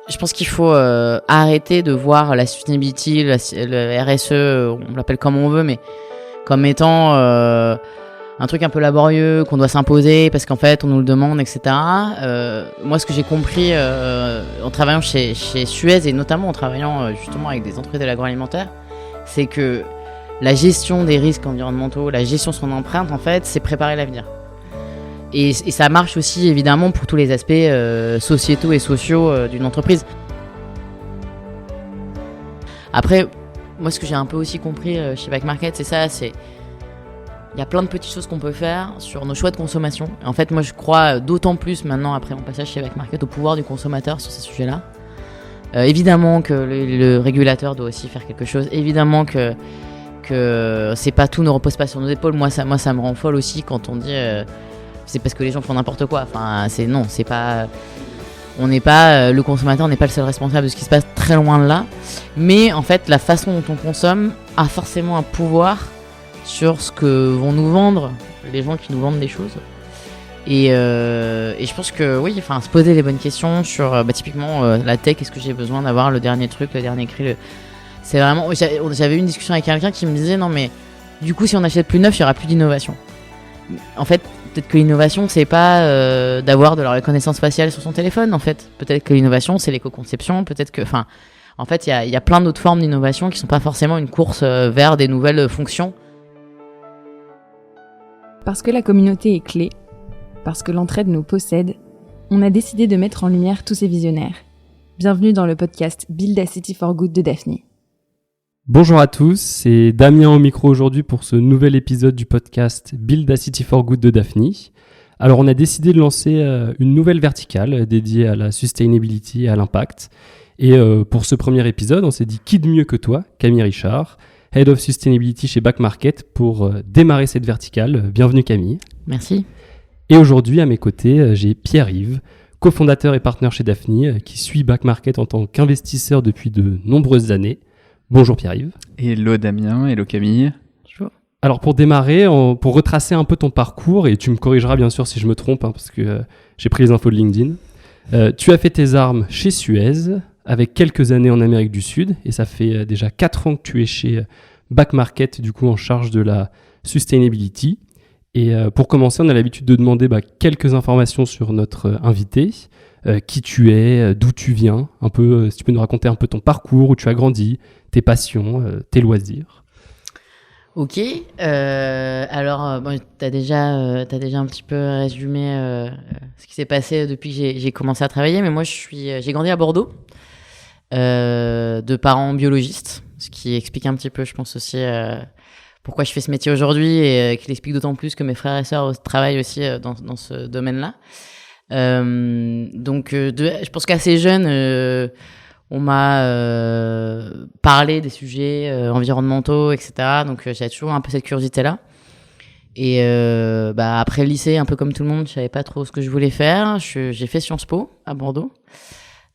je pense qu'il faut arrêter de voir la sustainability, le RSE, on l'appelle comme on veut, mais comme étant un truc un peu laborieux qu'on doit s'imposer parce qu'en fait on nous le demande, etc. Moi, ce que j'ai compris en travaillant chez Suez et notamment en travaillant justement avec des entreprises de l'agroalimentaire, c'est que la gestion des risques environnementaux, la gestion de son empreinte, en fait, c'est préparer l'avenir. Et ça marche aussi évidemment pour tous les aspects sociétaux et sociaux d'une entreprise. Après, moi ce que j'ai un peu aussi compris chez Back Market, c'est ça, il y a plein de petites choses qu'on peut faire sur nos choix de consommation. Et en fait, moi je crois d'autant plus maintenant, après mon passage chez Back Market, au pouvoir du consommateur sur ces sujets-là. Évidemment que le régulateur doit aussi faire quelque chose. Évidemment que c'est pas tout ne repose pas sur nos épaules. Moi ça me rend folle aussi quand on dit c'est parce que les gens font n'importe quoi. Enfin, c'est pas. On n'est pas le consommateur n'est pas le seul responsable de ce qui se passe, très loin de là. Mais en fait, la façon dont on consomme a forcément un pouvoir sur ce que vont nous vendre les gens qui nous vendent des choses. Et je pense que oui, enfin, se poser les bonnes questions sur typiquement la tech. Est-ce que j'ai besoin d'avoir le dernier truc, le dernier cri C'est vraiment. J'avais eu une discussion avec quelqu'un qui me disait non mais du coup si on achète plus neuf, il y aura plus d'innovation. En fait, peut-être que l'innovation, c'est pas d'avoir de la reconnaissance faciale sur son téléphone, en fait. Peut-être que l'innovation, c'est l'éco-conception. Peut-être que, enfin, en fait, il y a plein d'autres formes d'innovation qui sont pas forcément une course vers des nouvelles fonctions. Parce que la communauté est clé, parce que l'entraide nous possède, on a décidé de mettre en lumière tous ces visionnaires. Bienvenue dans le podcast Build a City for Good de Daphne. Bonjour à tous, c'est Damien au micro aujourd'hui pour ce nouvel épisode du podcast Build a City for Good de Daphne. Alors on a décidé de lancer une nouvelle verticale dédiée à la sustainability et à l'impact. Et pour ce premier épisode, on s'est dit qui de mieux que toi, Camille Richard, Head of Sustainability chez Back Market, pour démarrer cette verticale. Bienvenue Camille. Merci. Et aujourd'hui à mes côtés, j'ai Pierre-Yves, cofondateur et partenaire chez Daphne, qui suit Back Market en tant qu'investisseur depuis de nombreuses années. Bonjour Pierre-Yves. Hello Damien, hello Camille. Bonjour. Alors pour démarrer, pour retracer un peu ton parcours, et tu me corrigeras bien sûr si je me trompe, parce que j'ai pris les infos de LinkedIn. Tu as fait tes armes chez Suez, avec quelques années en Amérique du Sud, et ça fait déjà 4 ans que tu es chez Back Market, du coup en charge de la sustainability. Et pour commencer, on a l'habitude de demander quelques informations sur notre invité. Qui tu es, d'où tu viens, un peu, si tu peux nous raconter un peu ton parcours, où tu as grandi, tes passions, tes loisirs. Ok, alors t'as déjà un petit peu résumé ce qui s'est passé depuis que j'ai commencé à travailler, mais moi j'ai grandi à Bordeaux, de parents biologistes, ce qui explique un petit peu, je pense aussi, pourquoi je fais ce métier aujourd'hui et qui l'explique d'autant plus que mes frères et sœurs travaillent aussi dans ce domaine-là. Je pense qu'assez jeune, on m'a parlé des sujets environnementaux, etc. Donc j'avais toujours un peu cette curiosité-là. Et après le lycée, un peu comme tout le monde, je savais pas trop ce que je voulais faire. J'ai fait Sciences Po à Bordeaux.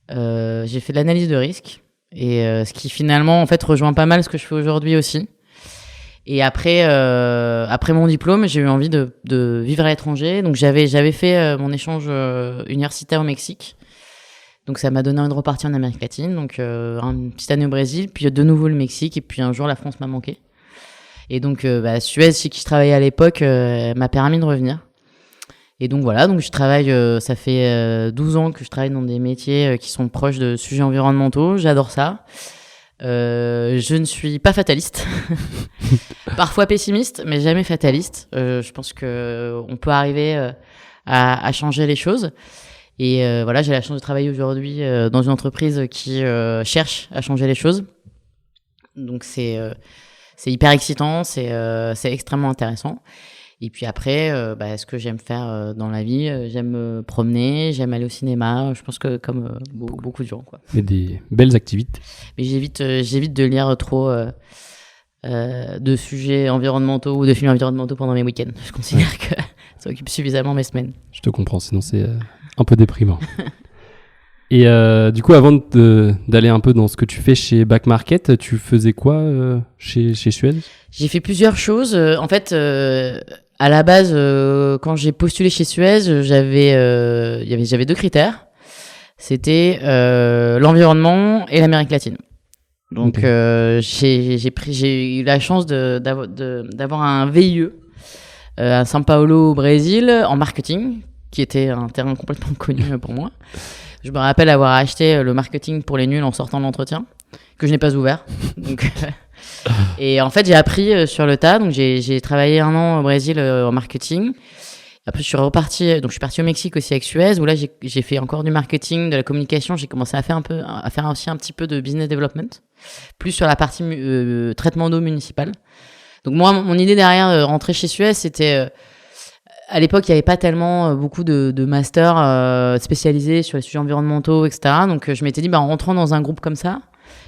J'ai fait de l'analyse de risque, et ce qui finalement en fait rejoint pas mal ce que je fais aujourd'hui aussi. Et après mon diplôme, j'ai eu envie de vivre à l'étranger. Donc j'avais fait mon échange universitaire au Mexique. Donc ça m'a donné envie de repartir en Amérique latine. Donc une petite année au Brésil, puis de nouveau le Mexique, et puis un jour la France m'a manqué. Et donc Suez, chez qui je travaillais à l'époque, m'a permis de revenir. Et donc voilà, donc je travaille, ça fait 12 ans que je travaille dans des métiers qui sont proches de sujets environnementaux. J'adore ça. Je ne suis pas fataliste, parfois pessimiste, mais jamais fataliste. Je pense que on peut arriver à changer les choses. Et j'ai la chance de travailler aujourd'hui dans une entreprise qui cherche à changer les choses. Donc c'est hyper excitant, c'est extrêmement intéressant. Et puis après, ce que j'aime faire dans la vie, j'aime me promener, j'aime aller au cinéma. Je pense que comme beaucoup de gens, quoi. Et des belles activités. Mais j'évite de lire trop de sujets environnementaux ou de films environnementaux pendant mes week-ends. Je considère que ça occupe suffisamment mes semaines. Je te comprends, sinon c'est un peu déprimant. Et du coup, avant d'aller un peu dans ce que tu fais chez Back Market, tu faisais quoi chez Suez ? J'ai fait plusieurs choses. En fait, à la base, quand j'ai postulé chez Suez, j'avais 2 critères. c'était l'environnement et l'Amérique latine. Donc j'ai eu la chance d'avoir un VIE à São Paulo au Brésil en marketing, qui était un terrain complètement connu pour moi. Je me rappelle avoir acheté le marketing pour les nuls en sortant de l'entretien, que je n'ai pas ouvert. Donc, et en fait, j'ai appris sur le tas. Donc, j'ai travaillé 1 an au Brésil en marketing. Après, je suis parti au Mexique aussi avec Suez, où là, j'ai fait encore du marketing, de la communication. J'ai commencé à faire aussi un petit peu de business development, plus sur la partie traitement d'eau municipale. Donc, moi, mon idée derrière rentrer chez Suez, c'était à l'époque, il n'y avait pas tellement beaucoup de masters spécialisés sur les sujets environnementaux, etc. Donc, je m'étais dit, en rentrant dans un groupe comme ça,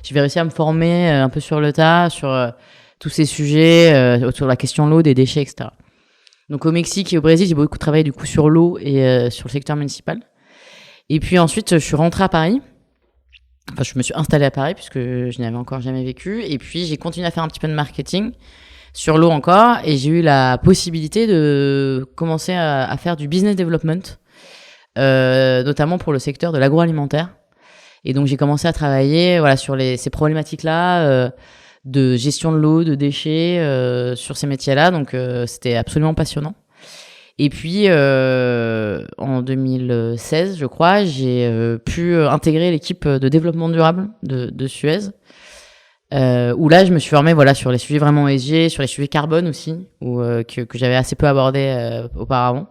je vais réussir à me former un peu sur le tas, sur tous ces sujets, sur la question de l'eau, des déchets, etc. Donc, au Mexique et au Brésil, j'ai beaucoup travaillé du coup sur l'eau et sur le secteur municipal. Et puis ensuite, je suis rentrée à Paris. Enfin, je me suis installée à Paris puisque je n'avais encore jamais vécu. Et puis, j'ai continué à faire un petit peu de marketing sur l'eau encore, et j'ai eu la possibilité de commencer à faire du business development, notamment pour le secteur de l'agroalimentaire. Et donc j'ai commencé à travailler sur ces problématiques-là de gestion de l'eau, de déchets, sur ces métiers-là. Donc c'était absolument passionnant. Et puis en 2016, je crois, j'ai pu intégrer l'équipe de développement durable de Suez. Où là je me suis formée sur les sujets vraiment ESG, sur les sujets carbone aussi, que j'avais assez peu abordé auparavant,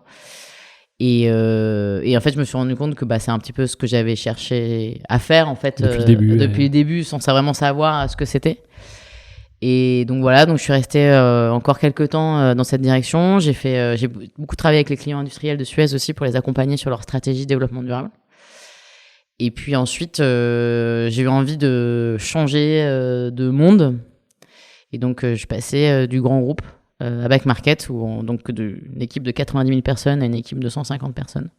et en fait je me suis rendu compte que c'est un petit peu ce que j'avais cherché à faire en fait depuis le début sans vraiment savoir ce que c'était. Et donc donc je suis restée encore quelques temps dans cette direction. J'ai beaucoup travaillé avec les clients industriels de Suez aussi pour les accompagner sur leur stratégie de développement durable. Et puis ensuite, j'ai eu envie de changer de monde. Et donc, je suis passé du grand groupe à Back Market, donc d'une équipe de 90 000 personnes à une équipe de 150 personnes.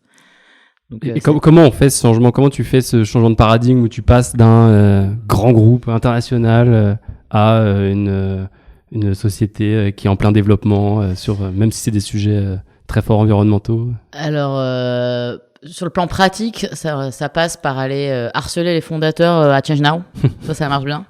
Donc, comment on fait ce changement ? Comment tu fais ce changement de paradigme où tu passes d'un grand groupe international à une société qui est en plein développement, même si c'est des sujets très forts environnementaux ? Alors... sur le plan pratique, ça passe par aller harceler les fondateurs à Change Now. Ça marche bien.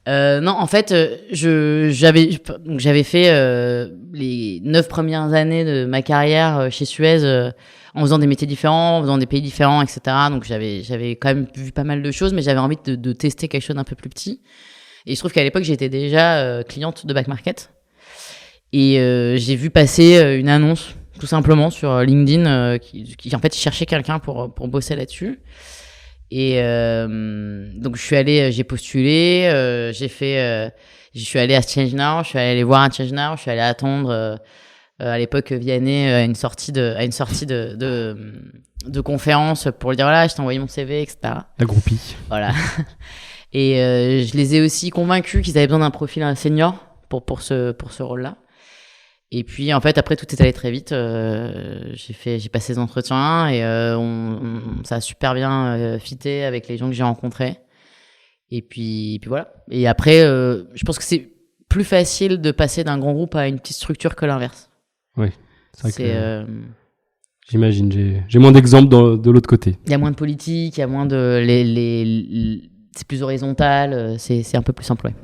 Non, en fait, j'avais fait les 9 premières années de ma carrière chez Suez en faisant des métiers différents, en faisant des pays différents, etc. Donc j'avais quand même vu pas mal de choses, mais j'avais envie de tester quelque chose d'un peu plus petit. Et il se trouve qu'à l'époque, j'étais déjà cliente de Back Market. Et j'ai vu passer une annonce tout simplement sur LinkedIn qui en fait cherchait quelqu'un pour bosser là-dessus. Et donc j'ai postulé, je suis allé à Change Now, je suis allé les voir à Change Now, je suis allé attendre à l'époque Vianney à une sortie de conférence pour lui dire voilà, je t'ai envoyé mon CV, etc. La groupie. Voilà. Et je les ai aussi convaincus qu'ils avaient besoin d'un profil senior pour ce rôle-là. Et puis en fait après tout est allé très vite. J'ai passé des entretiens et ça a super bien fité avec les gens que j'ai rencontrés. Et puis voilà. Et après je pense que c'est plus facile de passer d'un grand groupe à une petite structure que l'inverse. Oui. C'est vrai que j'imagine. J'ai moins d'exemples de l'autre côté. Il y a moins de politique, il y a moins de c'est plus horizontal. C'est un peu plus simple. Ouais.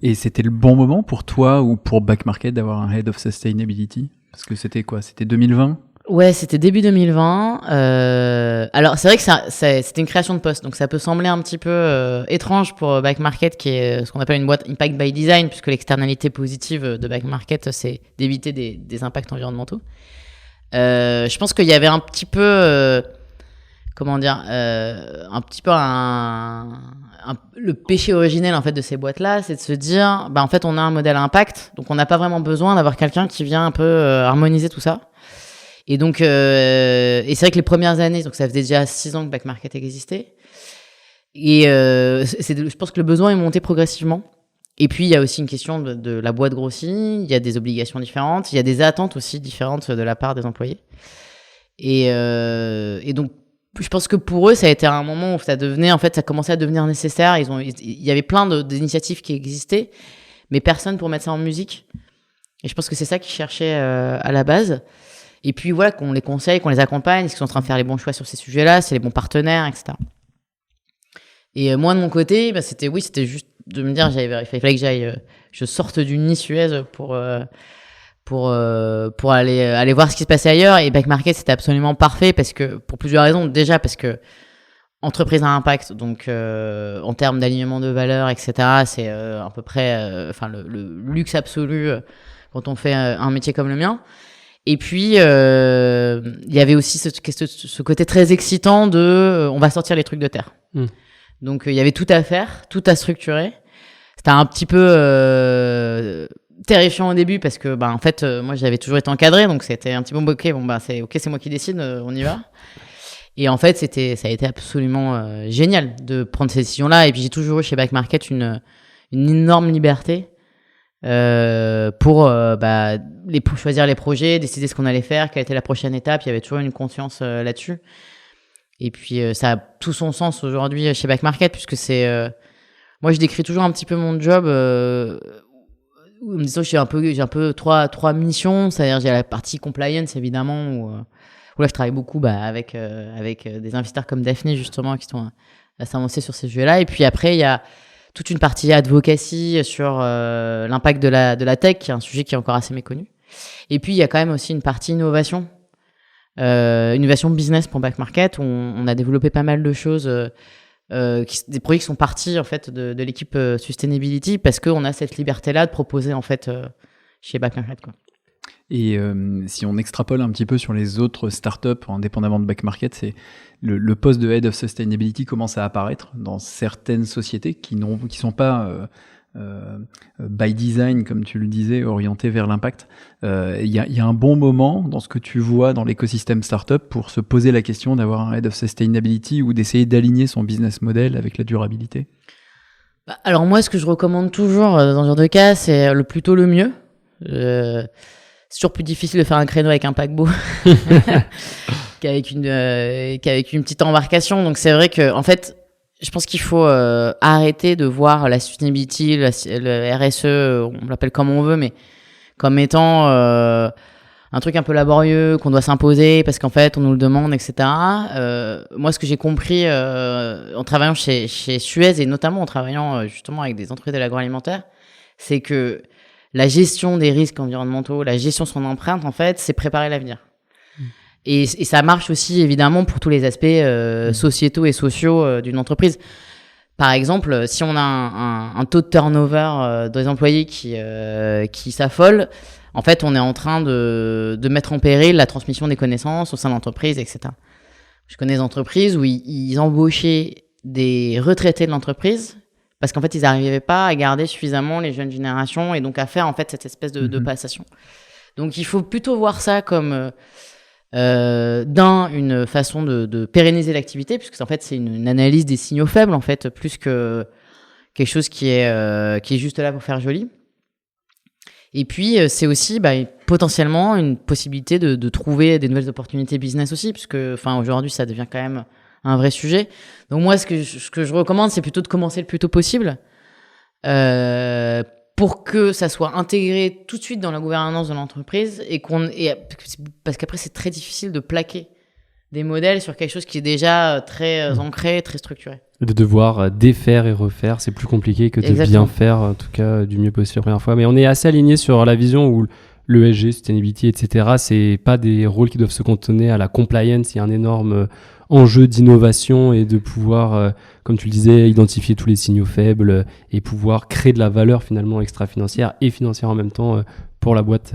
Et c'était le bon moment pour toi ou pour Back Market d'avoir un Head of Sustainability ? Parce que c'était quoi ? C'était 2020 ? Ouais, c'était début 2020. Alors, c'est vrai que c'était une création de poste, donc ça peut sembler un petit peu étrange pour Back Market, qui est ce qu'on appelle une boîte Impact by Design, puisque l'externalité positive de Back Market, c'est d'éviter des impacts environnementaux. Je pense qu'il y avait un petit peu... un petit peu le péché originel en fait de ces boîtes-là, c'est de se dire, en fait, on a un modèle impact, donc on n'a pas vraiment besoin d'avoir quelqu'un qui vient un peu harmoniser tout ça. Et donc, et c'est vrai que les premières années, donc ça faisait déjà 6 ans que Back Market existait, et je pense que le besoin est monté progressivement. Et puis il y a aussi une question de la boîte grossit, il y a des obligations différentes, il y a des attentes aussi différentes de la part des employés. Et donc je pense que pour eux, ça a été un moment où ça commençait à devenir nécessaire. Il y avait plein d'initiatives qui existaient, mais personne pour mettre ça en musique. Et je pense que c'est ça qu'ils cherchaient à la base. Et puis voilà, qu'on les conseille, qu'on les accompagne, qu'ils sont en train de faire les bons choix sur ces sujets-là, c'est les bons partenaires, etc. Et moi, de mon côté, c'était juste de me dire, il fallait que je sorte du nid Suez pour aller voir ce qui se passait ailleurs. Et Back Market, c'était absolument parfait pour plusieurs raisons. Déjà, parce que entreprise à impact, donc en termes d'alignement de valeurs, etc., c'est à peu près le luxe absolu quand on fait un métier comme le mien. Et puis, il y avait aussi ce côté très excitant de on va sortir les trucs de terre. Donc, il y avait tout à faire, tout à structurer. C'était un petit peu terrifiant au début parce que, en fait, moi, j'avais toujours été encadré, donc c'était un petit peu c'est moi qui décide, on y va. Et en fait, ça a été absolument génial de prendre ces décisions-là. Et puis, j'ai toujours eu chez Back Market une énorme liberté pour choisir les projets, décider ce qu'on allait faire, quelle était la prochaine étape. Il y avait toujours une conscience là-dessus. Et puis, ça a tout son sens aujourd'hui chez Back Market, puisque moi, je décris toujours un petit peu mon job en me disant que j'ai un peu trois missions. C'est-à-dire, j'ai la partie compliance, évidemment, où là, je travaille beaucoup avec des investisseurs comme Daphné, justement, qui sont assez avancés sur ces sujets-là. Et puis après, il y a toute une partie advocacy sur l'impact de la tech, qui est un sujet qui est encore assez méconnu. Et puis, il y a quand même aussi une partie innovation business pour Back Market, où on a développé pas mal de choses, des projets qui sont partis en fait de l'équipe Sustainability, parce qu'on a cette liberté-là de proposer en fait chez Back Market, quoi. Et si on extrapole un petit peu sur les autres startups indépendamment de Back Market, c'est le poste de Head of Sustainability commence à apparaître dans certaines sociétés qui sont pas by design, comme tu le disais, orientées vers l'impact. Il y a un bon moment dans ce que tu vois dans l'écosystème startup pour se poser la question d'avoir un Head of Sustainability ou d'essayer d'aligner son business model avec la durabilité. Alors moi, ce que je recommande toujours dans ce genre de cas, c'est plutôt le mieux. C'est toujours plus difficile de faire un créneau avec un paquebot qu'avec une petite embarcation. Donc c'est vrai que en fait, je pense qu'il faut arrêter de voir la sustainability, le RSE, on l'appelle comme on veut, mais comme étant un truc un peu laborieux qu'on doit s'imposer parce qu'en fait on nous le demande, etc. Moi, ce que j'ai compris en travaillant chez Suez et notamment en travaillant justement avec des entreprises de l'agroalimentaire, c'est que la gestion des risques environnementaux, la gestion de son empreinte, en fait, c'est préparer l'avenir. Et ça marche aussi, évidemment, pour tous les aspects sociétaux et sociaux d'une entreprise. Par exemple, si on a un taux de turnover des employés qui s'affole, en fait, on est en train de mettre en péril la transmission des connaissances au sein de l'entreprise, etc. Je connais des entreprises où ils embauchaient des retraités de l'entreprise parce qu'en fait, ils n'arrivaient pas à garder suffisamment les jeunes générations et donc à faire en fait cette espèce de passation. Donc, il faut plutôt voir ça comme une façon de pérenniser l'activité, puisque en fait, c'est une analyse des signaux faibles, en fait, plus que quelque chose qui est juste là pour faire joli. Et puis, c'est aussi potentiellement une possibilité de trouver des nouvelles opportunités business aussi, puisque aujourd'hui, ça devient quand même un vrai sujet. Donc moi, ce que je recommande, c'est plutôt de commencer le plus tôt possible pour que ça soit intégré tout de suite dans la gouvernance de l'entreprise parce qu'après, c'est très difficile de plaquer des modèles sur quelque chose qui est déjà très ancré, très structuré. De devoir défaire et refaire, c'est plus compliqué que de Exactement. bien faire, en tout cas du mieux possible la première fois. Mais on est assez aligné sur la vision où l'ESG, sustainability, etc., c'est pas des rôles qui doivent se cantonner à la compliance. Il y a un énorme enjeu d'innovation et de pouvoir, comme tu le disais, identifier tous les signaux faibles et pouvoir créer de la valeur finalement extra-financière et financière en même temps pour la boîte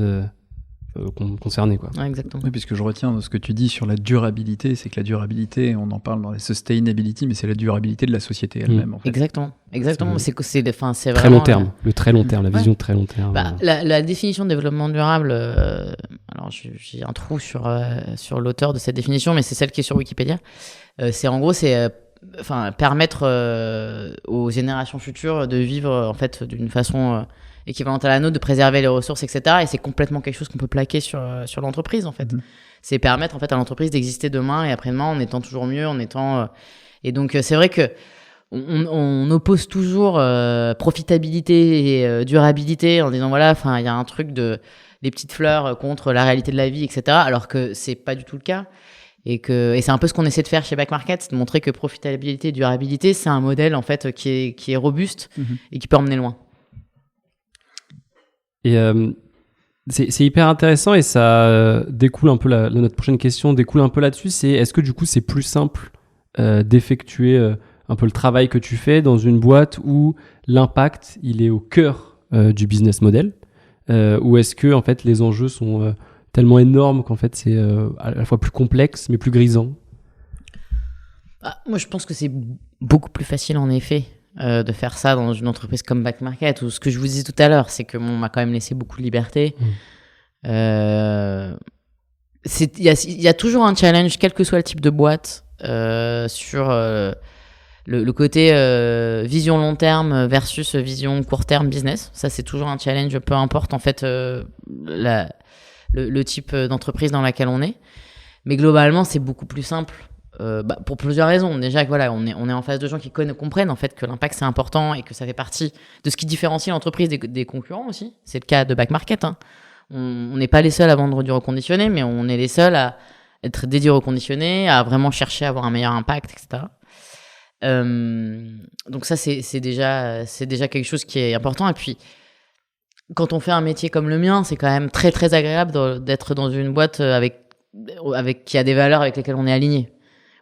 concernée, quoi. Ouais, exactement. Oui, puisque je retiens de ce que tu dis sur la durabilité, c'est que la durabilité, on en parle dans les sustainability, mais c'est la durabilité de la société elle-même. En fait. Exactement. C'est Très vraiment long terme, le très long terme, la vision de très long terme. La définition de développement durable, alors j'ai un trou sur l'auteur de cette définition, mais c'est celle qui est sur Wikipédia. C'est en gros, permettre aux générations futures de vivre en fait d'une façon équivalente à la nôtre, de préserver les ressources, etc. Et c'est complètement quelque chose qu'on peut plaquer sur l'entreprise, en fait. C'est permettre en fait à l'entreprise d'exister demain et après-demain en étant toujours mieux, et donc c'est vrai que on oppose toujours profitabilité et durabilité en disant voilà, il y a un truc les petites fleurs contre la réalité de la vie, etc. Alors que c'est pas du tout le cas. Et c'est un peu ce qu'on essaie de faire chez Back Market, c'est de montrer que profitabilité et durabilité, c'est un modèle en fait qui est robuste et qui peut emmener loin. Et c'est hyper intéressant et ça découle un peu notre prochaine question découle un peu là-dessus. C'est est-ce que du coup c'est plus simple d'effectuer un peu le travail que tu fais dans une boîte où l'impact il est au cœur du business model, ou est-ce que en fait les enjeux sont tellement énorme qu'en fait c'est à la fois plus complexe mais plus grisant? Moi je pense que c'est beaucoup plus facile en effet de faire ça dans une entreprise comme Back Market, ou ce que je vous disais tout à l'heure, c'est que on m'a quand même laissé beaucoup de liberté. Il y a toujours un challenge, quel que soit le type de boîte, sur le côté vision long terme versus vision court terme business. Ça c'est toujours un challenge, peu importe en fait le type d'entreprise dans laquelle on est. Mais globalement, c'est beaucoup plus simple pour plusieurs raisons. Déjà, voilà, on est en face de gens qui comprennent en fait que l'impact, c'est important et que ça fait partie de ce qui différencie l'entreprise des concurrents aussi. C'est le cas de Back Market. Hein. On n'est pas les seuls à vendre du reconditionné, mais on est les seuls à être dédiés au reconditionné, à vraiment chercher à avoir un meilleur impact, etc. Donc ça, c'est déjà quelque chose qui est important. Et puis, quand on fait un métier comme le mien, c'est quand même très très agréable d'être dans une boîte qui a des valeurs avec lesquelles on est aligné,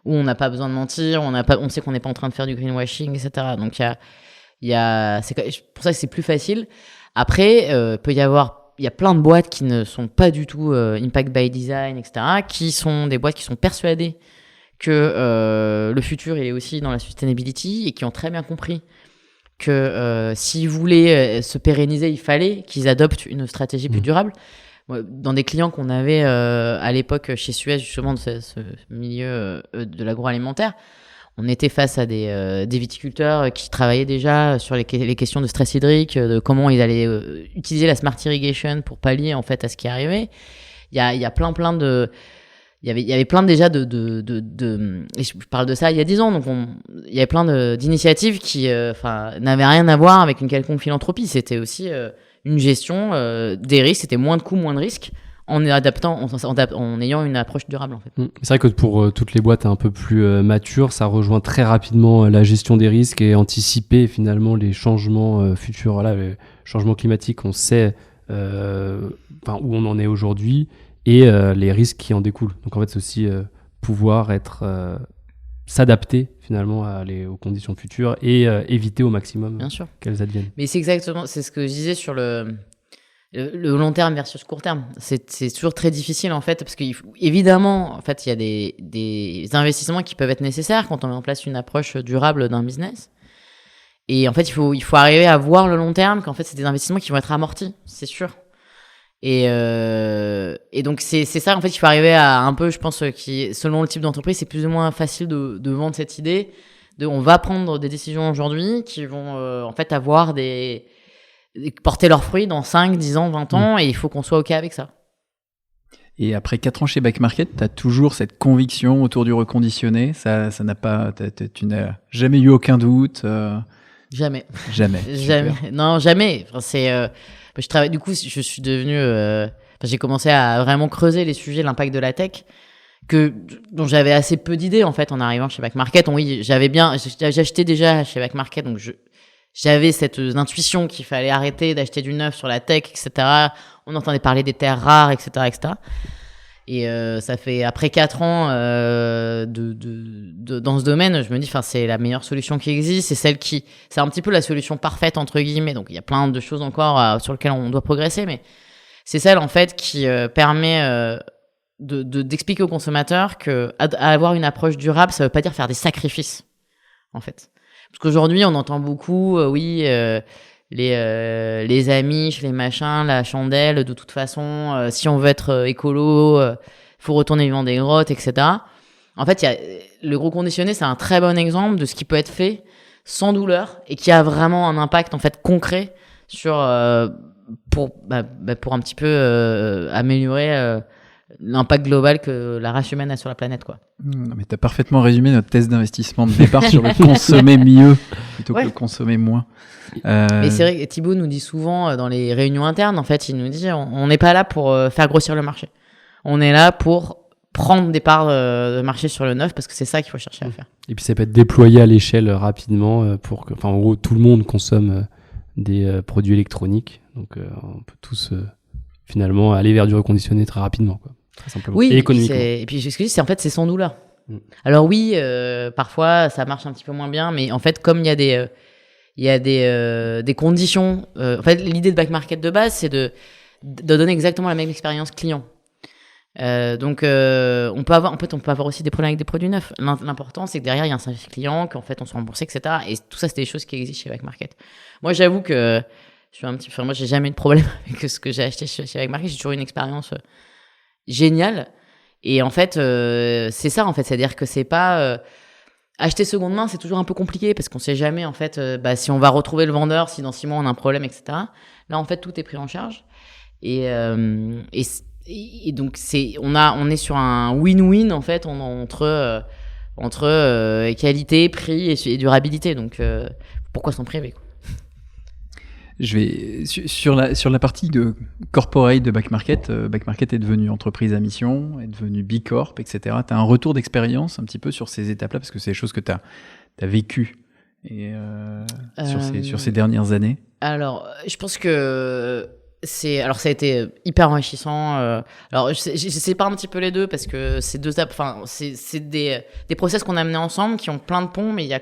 où on n'a pas besoin de mentir, on sait qu'on n'est pas en train de faire du greenwashing, etc. Donc c'est pour ça que c'est plus facile. Après, il y a plein de boîtes qui ne sont pas du tout impact by design, etc., qui sont des boîtes qui sont persuadées que le futur il est aussi dans la sustainability et qui ont très bien compris que s'ils voulaient se pérenniser, il fallait qu'ils adoptent une stratégie plus durable. Dans des clients qu'on avait à l'époque chez Suez, justement, de ce milieu de l'agroalimentaire, on était face à des viticulteurs qui travaillaient déjà sur les questions de stress hydrique, de comment ils allaient utiliser la smart irrigation pour pallier en fait à ce qui arrivait. Il y a plein de... Il y avait plein déjà et je parle de ça il y a 10 ans, donc il y avait plein d'initiatives qui n'avaient rien à voir avec une quelconque philanthropie. C'était aussi une gestion des risques, c'était moins de coûts, moins de risques, en ayant une approche durable en fait. C'est vrai que pour toutes les boîtes un peu plus matures, ça rejoint très rapidement la gestion des risques et anticiper finalement les changements futurs. Voilà, les changements climatiques, on sait où on en est aujourd'hui et les risques qui en découlent. Donc en fait, c'est aussi pouvoir s'adapter finalement aux conditions futures et éviter au maximum qu'elles adviennent. Mais c'est ce que je disais sur le long terme versus court terme. C'est toujours très difficile en fait, parce qu'évidemment, en fait, il y a des investissements qui peuvent être nécessaires quand on met en place une approche durable d'un business. Et en fait, il faut arriver à voir le long terme, qu'en fait, c'est des investissements qui vont être amortis, c'est sûr. Et donc c'est ça en fait, il faut arriver à un peu, je pense, qui selon le type d'entreprise, c'est plus ou moins facile de vendre cette idée on va prendre des décisions aujourd'hui qui vont en fait avoir porter leurs fruits dans 5, 10 ans, 20 ans, et il faut qu'on soit OK avec ça. Et après 4 ans chez Back Market, tu as toujours cette conviction autour du reconditionné, ça n'a pas, tu n'as jamais eu aucun doute? Jamais. Jamais. Non, jamais. Enfin, je travaille, du coup, je suis devenu, j'ai commencé à vraiment creuser les sujets, l'impact de la tech, dont j'avais assez peu d'idées, en fait, en arrivant chez Back Market. Oui, j'achetais déjà chez Back Market, donc j'avais cette intuition qu'il fallait arrêter d'acheter du neuf sur la tech, etc. On entendait parler des terres rares, etc., etc. Et ça fait après 4 ans dans ce domaine, je me dis, c'est la meilleure solution qui existe, c'est un petit peu la solution parfaite entre guillemets. Donc il y a plein de choses encore sur lesquelles on doit progresser, mais c'est celle en fait qui permet d'expliquer aux consommateurs que avoir une approche durable, ça veut pas dire faire des sacrifices en fait. Parce qu'aujourd'hui, on entend beaucoup, les amis, les machins, la chandelle, de toute façon, si on veut être écolo, faut retourner vivre dans des grottes, etc. En fait, le reconditionné, c'est un très bon exemple de ce qui peut être fait sans douleur et qui a vraiment un impact en fait concret sur pour un petit peu améliorer l'impact global que la race humaine a sur la planète, quoi. Non, mais tu as parfaitement résumé notre thèse d'investissement de départ sur le consommer mieux plutôt que le consommer moins. Et c'est vrai que Thibaut nous dit souvent dans les réunions internes, en fait, il nous dit on n'est pas là pour faire grossir le marché. On est là pour prendre des parts de marché sur le neuf parce que c'est ça qu'il faut chercher à faire. Et puis ça peut être déployé à l'échelle rapidement pour que, en gros, tout le monde consomme des produits électroniques. Donc on peut tous finalement aller vers du reconditionné très rapidement, quoi. Très simplement. Oui, et économiquement. et puis ce que je dis, c'est en fait, c'est sans nous là. Alors oui, parfois ça marche un petit peu moins bien, mais en fait, comme il y a des conditions. En fait, l'idée de back market de base, c'est de donner exactement la même expérience client. Donc on peut avoir aussi des problèmes avec des produits neufs. L'important, c'est que derrière il y a un service client, qu'en fait on soit remboursé, etc. Et tout ça, c'est des choses qui existent chez back market. Moi, j'avoue que moi, j'ai jamais eu de problème avec ce que j'ai acheté chez back market. J'ai toujours eu une expérience géniale. Et en fait, c'est ça, en fait, c'est-à-dire que c'est pas acheter seconde main, c'est toujours un peu compliqué parce qu'on sait jamais en fait si on va retrouver le vendeur, si dans 6 mois on a un problème, etc. Là, en fait, tout est pris en charge. Et donc on est sur un win-win en fait entre qualité, prix et durabilité. Donc pourquoi s'en priver, quoi. Je vais sur la partie de corporate de back market. Back market est devenu entreprise à mission, est devenu B Corp, etc. Tu as un retour d'expérience un petit peu sur ces étapes-là parce que c'est des choses que tu as vécues sur ces dernières années. Alors, je pense que ça a été hyper enrichissant. Alors, je sépare un petit peu les deux parce que c'est des process qu'on a menés ensemble qui ont plein de ponts, mais il y a